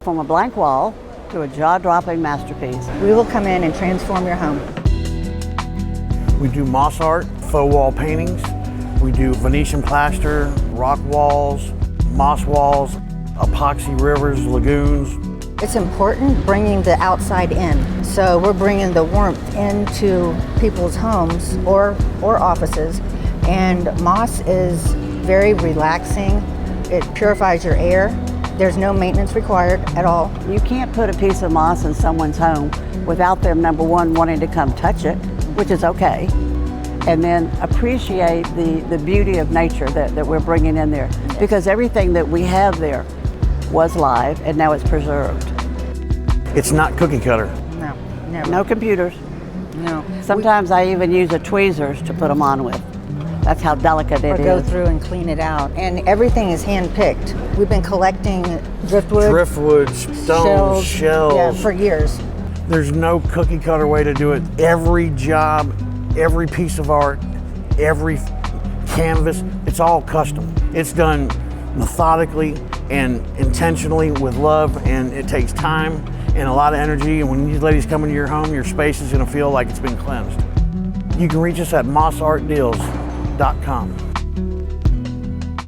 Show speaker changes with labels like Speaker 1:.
Speaker 1: From a blank wall to a jaw-dropping masterpiece.
Speaker 2: We will come in and transform your home.
Speaker 3: We do moss art, faux wall paintings. We do Venetian plaster, rock walls, moss walls, epoxy rivers, lagoons.
Speaker 2: It's important bringing the outside in. So we're bringing the warmth into people's homes or offices. And moss is very relaxing. It purifies your air. There's no maintenance required at all.
Speaker 1: You can't put a piece of moss in someone's home without them, number one, wanting to come touch it, which is okay, and then appreciate the beauty of nature that we're bringing in there. Because everything that we have there was live and now it's preserved.
Speaker 3: It's not cookie cutter.
Speaker 2: No, never.
Speaker 1: No computers.
Speaker 2: No.
Speaker 1: Sometimes I even use the tweezers to put them on with. That's how delicate it
Speaker 2: Or
Speaker 1: is.
Speaker 2: go through and clean it out. And everything is hand-picked. We've been collecting driftwood,
Speaker 3: Stones, shells.
Speaker 2: Yeah, for years.
Speaker 3: There's no cookie cutter way to do it. Every job, every piece of art, every canvas, it's all custom. It's done methodically and intentionally with love, and it takes time and a lot of energy. And when these ladies come into your home, your space is gonna feel like it's been cleansed. You can reach us at mossartdeals.com.